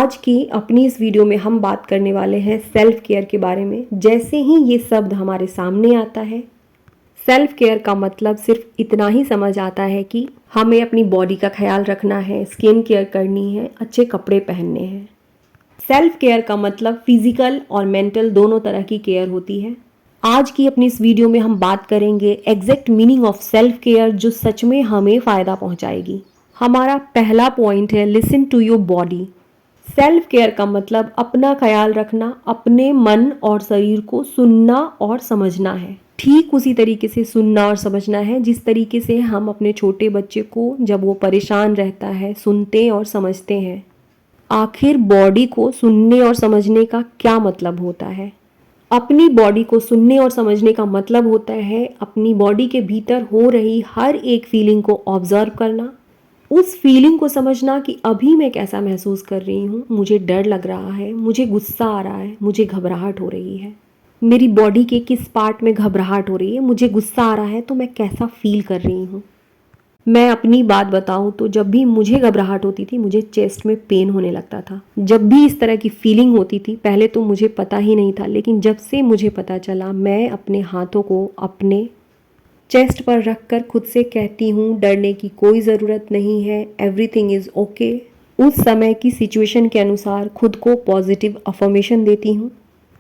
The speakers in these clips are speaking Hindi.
आज की अपनी इस वीडियो में हम बात करने वाले हैं सेल्फ केयर के बारे में। जैसे ही ये शब्द हमारे सामने आता है, सेल्फ केयर का मतलब सिर्फ इतना ही समझ आता है कि हमें अपनी बॉडी का ख्याल रखना है, स्किन केयर करनी है, अच्छे कपड़े पहनने हैं। सेल्फ केयर का मतलब फिजिकल और मेंटल दोनों तरह की केयर होती है। आज की अपनी इस वीडियो में हम बात करेंगे exact meaning of self care जो सच में हमें फ़ायदा पहुंचाएगी। हमारा पहला पॉइंट है listen to your body. Self care का मतलब अपना ख्याल रखना, अपने मन और शरीर को सुनना और समझना है। ठीक उसी तरीके से सुनना और समझना है जिस तरीके से हम अपने छोटे बच्चे को जब वो परेशान रहता है सुनते और समझते हैं। आखिर बॉडी को सुनने और समझने का क्या मतलब होता है? अपनी बॉडी को सुनने और समझने का मतलब होता है अपनी बॉडी के भीतर हो रही हर एक फीलिंग को ऑब्जर्व करना, उस फीलिंग को समझना कि अभी मैं कैसा महसूस कर रही हूँ। मुझे डर लग रहा है, मुझे गुस्सा आ रहा है, मुझे घबराहट हो रही है। मेरी बॉडी के किस पार्ट में घबराहट हो रही है, मुझे गुस्सा आ रहा है तो मैं कैसा फील कर रही हूँ। मैं अपनी बात बताऊं तो जब भी मुझे घबराहट होती थी मुझे चेस्ट में पेन होने लगता था। जब भी इस तरह की फीलिंग होती थी पहले तो मुझे पता ही नहीं था, लेकिन जब से मुझे पता चला मैं अपने हाथों को अपने चेस्ट पर रखकर खुद से कहती हूँ डरने की कोई ज़रूरत नहीं है, एवरीथिंग इज़ ओके। उस समय की सिचुएशन के अनुसार खुद को पॉजिटिव अफर्मेशन देती हूँ।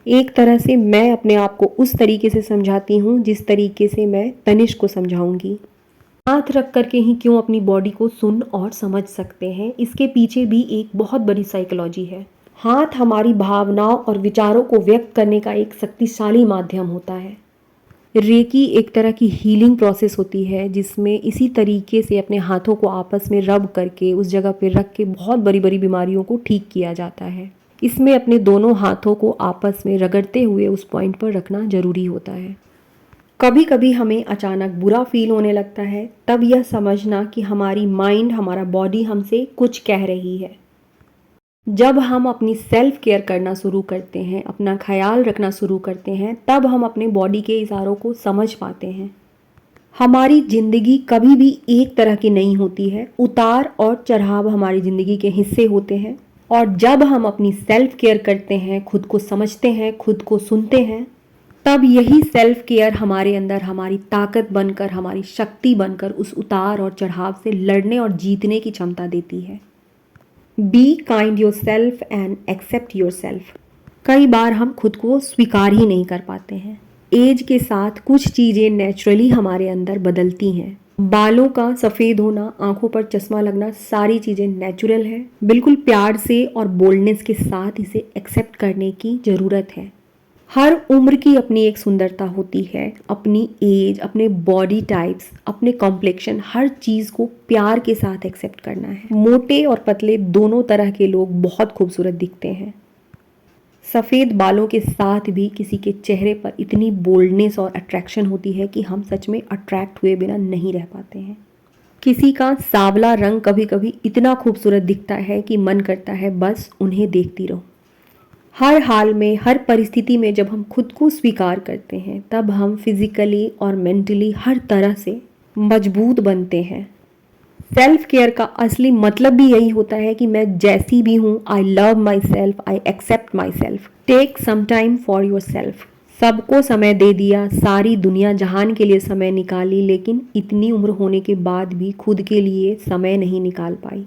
एक तरह से मैं अपने आप को उस तरीके से समझाती हूँ जिस तरीके से मैं तनिष्क को समझाऊंगी। हाथ रख करके ही क्यों अपनी बॉडी को सुन और समझ सकते हैं, इसके पीछे भी एक बहुत बड़ी साइकोलॉजी है। हाथ हमारी भावनाओं और विचारों को व्यक्त करने का एक शक्तिशाली माध्यम होता है। रेकी एक तरह की हीलिंग प्रोसेस होती है जिसमें इसी तरीके से अपने हाथों को आपस में रब करके उस जगह पर रख के बहुत बड़ी बड़ी बीमारियों को ठीक किया जाता है। इसमें अपने दोनों हाथों को आपस में रगड़ते हुए उस पॉइंट पर रखना जरूरी होता है। कभी कभी हमें अचानक बुरा फील होने लगता है, तब यह समझना कि हमारी माइंड, हमारा बॉडी हमसे कुछ कह रही है। जब हम अपनी सेल्फ केयर करना शुरू करते हैं, अपना ख्याल रखना शुरू करते हैं, तब हम अपने बॉडी के इशारों को समझ पाते हैं। हमारी ज़िंदगी कभी भी एक तरह की नहीं होती है। उतार और चढ़ाव हमारी ज़िंदगी के हिस्से होते हैं, और जब हम अपनी सेल्फ केयर करते हैं, खुद को समझते हैं, खुद को सुनते हैं, तब यही सेल्फ केयर हमारे अंदर हमारी ताकत बनकर, हमारी शक्ति बनकर उस उतार और चढ़ाव से लड़ने और जीतने की क्षमता देती है। Be kind yourself and accept yourself. कई बार हम खुद को स्वीकार ही नहीं कर पाते हैं। एज के साथ कुछ चीज़ें नेचुरली हमारे अंदर बदलती हैं। बालों का सफ़ेद होना, आंखों पर चश्मा लगना, सारी चीज़ें नेचुरल है। बिल्कुल प्यार से और बोल्डनेस के साथ इसे एक्सेप्ट करने की ज़रूरत है। हर उम्र की अपनी एक सुंदरता होती है। अपनी एज, अपने बॉडी टाइप्स, अपने कॉम्प्लेक्शन, हर चीज़ को प्यार के साथ एक्सेप्ट करना है। मोटे और पतले दोनों तरह के लोग बहुत खूबसूरत दिखते हैं। सफ़ेद बालों के साथ भी किसी के चेहरे पर इतनी बोल्डनेस और अट्रैक्शन होती है कि हम सच में अट्रैक्ट हुए बिना नहीं रह पाते हैं। किसी का सांवला रंग कभी कभी इतना खूबसूरत दिखता है कि मन करता है बस उन्हें देखती रहो। हर हाल में, हर परिस्थिति में जब हम खुद को स्वीकार करते हैं तब हम फिजिकली और मेंटली हर तरह से मजबूत बनते हैं। सेल्फ केयर का असली मतलब भी यही होता है कि मैं जैसी भी हूँ, I love myself, I accept myself. Take some time for yourself. सबको समय दे दिया, सारी दुनिया जहान के लिए समय निकाली, लेकिन इतनी उम्र होने के बाद भी खुद के लिए समय नहीं निकाल पाई।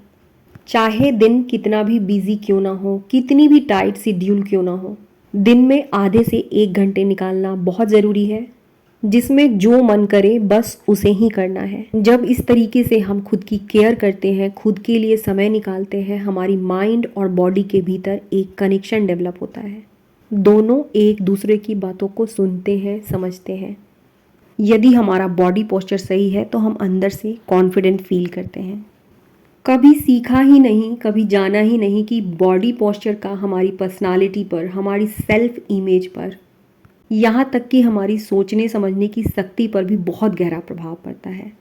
चाहे दिन कितना भी बिजी क्यों ना हो, कितनी भी टाइट शेड्यूल क्यों ना हो, दिन में आधे से 1 घंटे निकालना बहुत ज़रूरी है, जिसमें जो मन करे बस उसे ही करना है। जब इस तरीके से हम खुद की केयर करते हैं, खुद के लिए समय निकालते हैं, हमारी माइंड और बॉडी के भीतर एक कनेक्शन डेवलप होता है। दोनों एक दूसरे की बातों को सुनते हैं, समझते हैं। यदि हमारा बॉडी पोस्चर सही है तो हम अंदर से कॉन्फिडेंट फील करते हैं। कभी सीखा ही नहीं, कभी जाना ही नहीं कि बॉडी पोस्चर का हमारी पर्सनालिटी पर, हमारी सेल्फ इमेज पर, यहाँ तक कि हमारी सोचने समझने की शक्ति पर भी बहुत गहरा प्रभाव पड़ता है।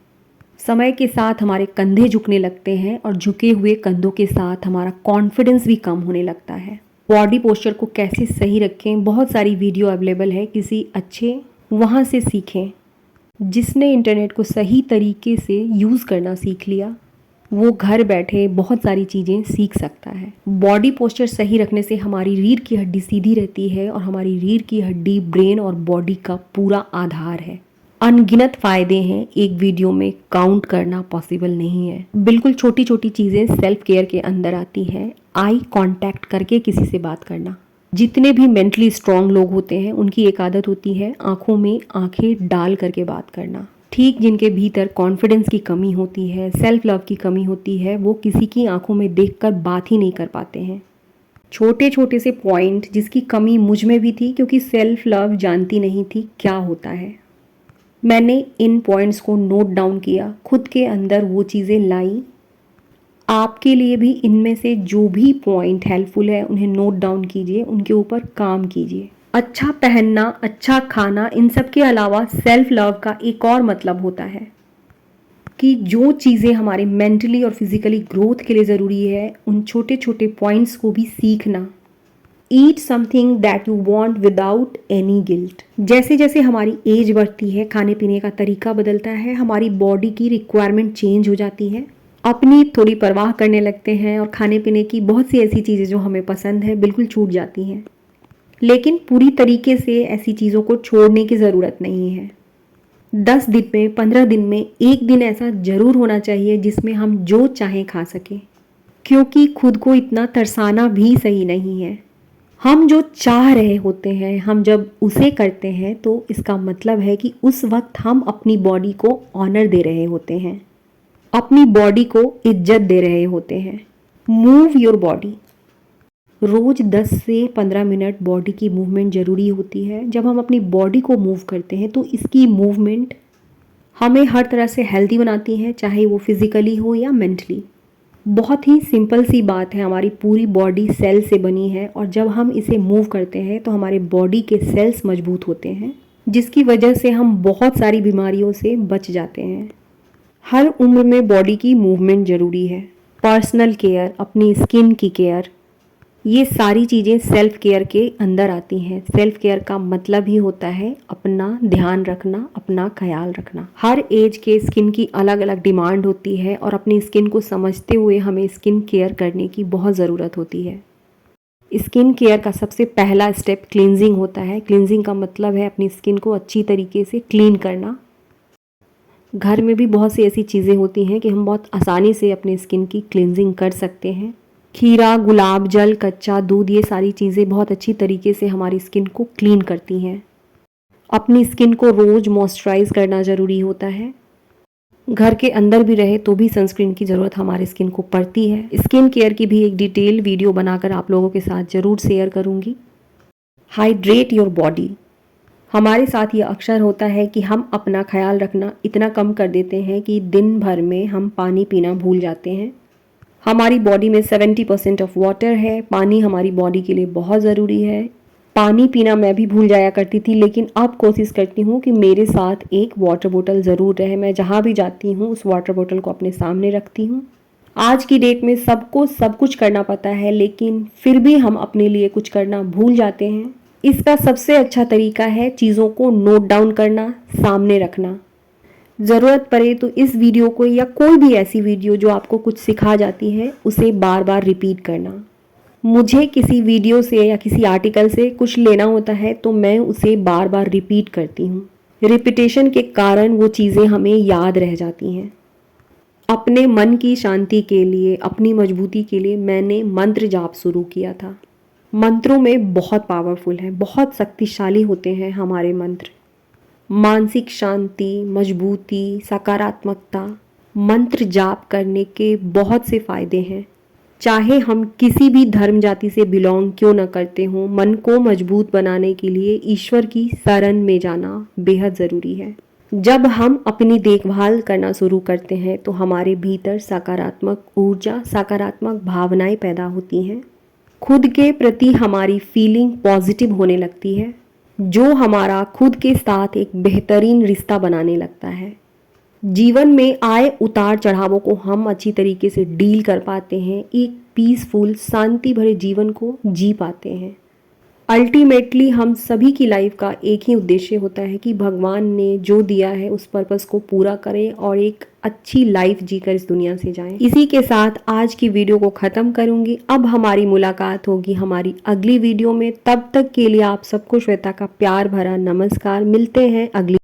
समय के साथ हमारे कंधे झुकने लगते हैं और झुके हुए कंधों के साथ हमारा कॉन्फिडेंस भी कम होने लगता है। बॉडी पोस्चर को कैसे सही रखें, बहुत सारी वीडियो अवेलेबल है, किसी अच्छे वहाँ से सीखें। जिसने इंटरनेट को सही तरीके से यूज़ करना सीख लिया वो घर बैठे बहुत सारी चीज़ें सीख सकता है। बॉडी पोस्चर सही रखने से हमारी रीढ़ की हड्डी सीधी रहती है और हमारी रीढ़ की हड्डी ब्रेन और बॉडी का पूरा आधार है। अनगिनत फायदे हैं, एक वीडियो में काउंट करना पॉसिबल नहीं है। बिल्कुल छोटी छोटी चीज़ें सेल्फ केयर के अंदर आती हैं। आई कांटेक्ट करके किसी से बात करना। जितने भी मेंटली स्ट्रांग लोग होते हैं उनकी एक आदत होती है आंखों में आंखें डाल करके बात करना। ठीक जिनके भीतर कॉन्फिडेंस की कमी होती है, सेल्फ लव की कमी होती है, वो किसी की आंखों में देखकर बात ही नहीं कर पाते हैं। छोटे छोटे से पॉइंट जिसकी कमी मुझ में भी थी, क्योंकि सेल्फ लव जानती नहीं थी क्या होता है। मैंने इन पॉइंट्स को नोट डाउन किया, खुद के अंदर वो चीज़ें लाई। आपके लिए भी इनमें से जो भी पॉइंट हेल्पफुल है उन्हें नोट डाउन कीजिए, उनके ऊपर काम कीजिए। अच्छा पहनना, अच्छा खाना, इन सब के अलावा सेल्फ लव का एक और मतलब होता है कि जो चीज़ें हमारे मेंटली और फिजिकली ग्रोथ के लिए ज़रूरी है, उन छोटे छोटे पॉइंट्स को भी सीखना। Eat something that you want without any guilt. जैसे जैसे हमारी एज बढ़ती है, खाने पीने का तरीका बदलता है, हमारी बॉडी की रिक्वायरमेंट चेंज हो जाती है, अपनी थोड़ी परवाह करने लगते हैं और खाने पीने की बहुत सी ऐसी चीज़ें जो हमें पसंद है बिल्कुल छूट जाती हैं। लेकिन पूरी तरीके से ऐसी चीज़ों को छोड़ने की ज़रूरत नहीं है। 10 दिन में, 15 दिन में एक दिन ऐसा ज़रूर होना चाहिए जिसमें हम जो चाहें खा सकें, क्योंकि खुद को इतना तरसाना भी सही नहीं है। हम जो चाह रहे होते हैं, हम जब उसे करते हैं तो इसका मतलब है कि उस वक्त हम अपनी बॉडी को ऑनर दे रहे होते हैं, अपनी बॉडी को इज्जत दे रहे होते हैं। Move your body. रोज़ 10 से 15 मिनट बॉडी की मूवमेंट ज़रूरी होती है। जब हम अपनी बॉडी को मूव करते हैं तो इसकी मूवमेंट हमें हर तरह से हेल्दी बनाती है, चाहे वो फिज़िकली हो या मेंटली। बहुत ही सिंपल सी बात है, हमारी पूरी बॉडी सेल से बनी है और जब हम इसे मूव करते हैं तो हमारे बॉडी के सेल्स मजबूत होते हैं, जिसकी वजह से हम बहुत सारी बीमारियों से बच जाते हैं। हर उम्र में बॉडी की मूवमेंट ज़रूरी है। पर्सनल केयर, अपनी स्किन की केयर, ये सारी चीज़ें सेल्फ केयर के अंदर आती हैं। सेल्फ केयर का मतलब ही होता है अपना ध्यान रखना, अपना ख्याल रखना। हर एज के स्किन की अलग अलग डिमांड होती है और अपनी स्किन को समझते हुए हमें स्किन केयर करने की बहुत ज़रूरत होती है। स्किन केयर का सबसे पहला स्टेप क्लींजिंग होता है। क्लींजिंग का मतलब है अपनी स्किन को अच्छी तरीके से क्लीन करना। घर में भी बहुत सी ऐसी चीज़ें होती हैं कि हम बहुत आसानी से अपने स्किन की क्लींजिंग कर सकते हैं। खीरा, गुलाब जल, कच्चा दूध, ये सारी चीज़ें बहुत अच्छी तरीके से हमारी स्किन को क्लीन करती हैं। अपनी स्किन को रोज़ मॉइस्चराइज करना ज़रूरी होता है। घर के अंदर भी रहे तो भी सनस्क्रीन की ज़रूरत हमारे स्किन को पड़ती है। स्किन केयर की भी एक डिटेल वीडियो बनाकर आप लोगों के साथ ज़रूर शेयर करूँगी। Hydrate your body. हमारे साथ ये अक्सर होता है कि हम अपना ख्याल रखना इतना कम कर देते हैं कि दिन भर में हम पानी पीना भूल जाते हैं। हमारी बॉडी में 70% ऑफ वाटर है। पानी हमारी बॉडी के लिए बहुत ज़रूरी है। पानी पीना मैं भी भूल जाया करती थी, लेकिन अब कोशिश करती हूँ कि मेरे साथ एक वाटर बोतल ज़रूर रहे। मैं जहाँ भी जाती हूँ उस वाटर बोतल को अपने सामने रखती हूँ। आज की डेट में सबको सब कुछ करना पता है, लेकिन फिर भी हम अपने लिए कुछ करना भूल जाते हैं। इसका सबसे अच्छा तरीका है चीज़ों को नोट डाउन करना, सामने रखना। ज़रूरत पड़े तो इस वीडियो को या कोई भी ऐसी वीडियो जो आपको कुछ सिखा जाती है उसे बार बार रिपीट करना। मुझे किसी वीडियो से या किसी आर्टिकल से कुछ लेना होता है तो मैं उसे बार बार रिपीट करती हूँ। रिपीटेशन के कारण वो चीज़ें हमें याद रह जाती हैं। अपने मन की शांति के लिए, अपनी मजबूती के लिए मैंने मंत्र जाप शुरू किया था। मंत्रों में बहुत पावरफुल है, बहुत शक्तिशाली होते हैं हमारे मंत्र। मानसिक शांति, मजबूती, सकारात्मकता, मंत्र जाप करने के बहुत से फायदे हैं। चाहे हम किसी भी धर्म जाति से बिलोंग क्यों न करते हों, मन को मजबूत बनाने के लिए ईश्वर की शरण में जाना बेहद ज़रूरी है। जब हम अपनी देखभाल करना शुरू करते हैं तो हमारे भीतर सकारात्मक ऊर्जा, सकारात्मक भावनाएं पैदा होती हैं। खुद के प्रति हमारी फीलिंग पॉजिटिव होने लगती है, जो हमारा खुद के साथ एक बेहतरीन रिश्ता बनाने लगता है। जीवन में आए उतार चढ़ावों को हम अच्छी तरीके से डील कर पाते हैं, एक पीसफुल, शांति भरे जीवन को जी पाते हैं। अल्टीमेटली हम सभी की लाइफ का एक ही उद्देश्य होता है कि भगवान ने जो दिया है उस पर्पस को पूरा करें और एक अच्छी लाइफ जीकर इस दुनिया से जाएं। इसी के साथ आज की वीडियो को खत्म करूंगी। अब हमारी मुलाकात होगी हमारी अगली वीडियो में। तब तक के लिए आप सबको श्वेता का प्यार भरा नमस्कार। मिलते हैं अगली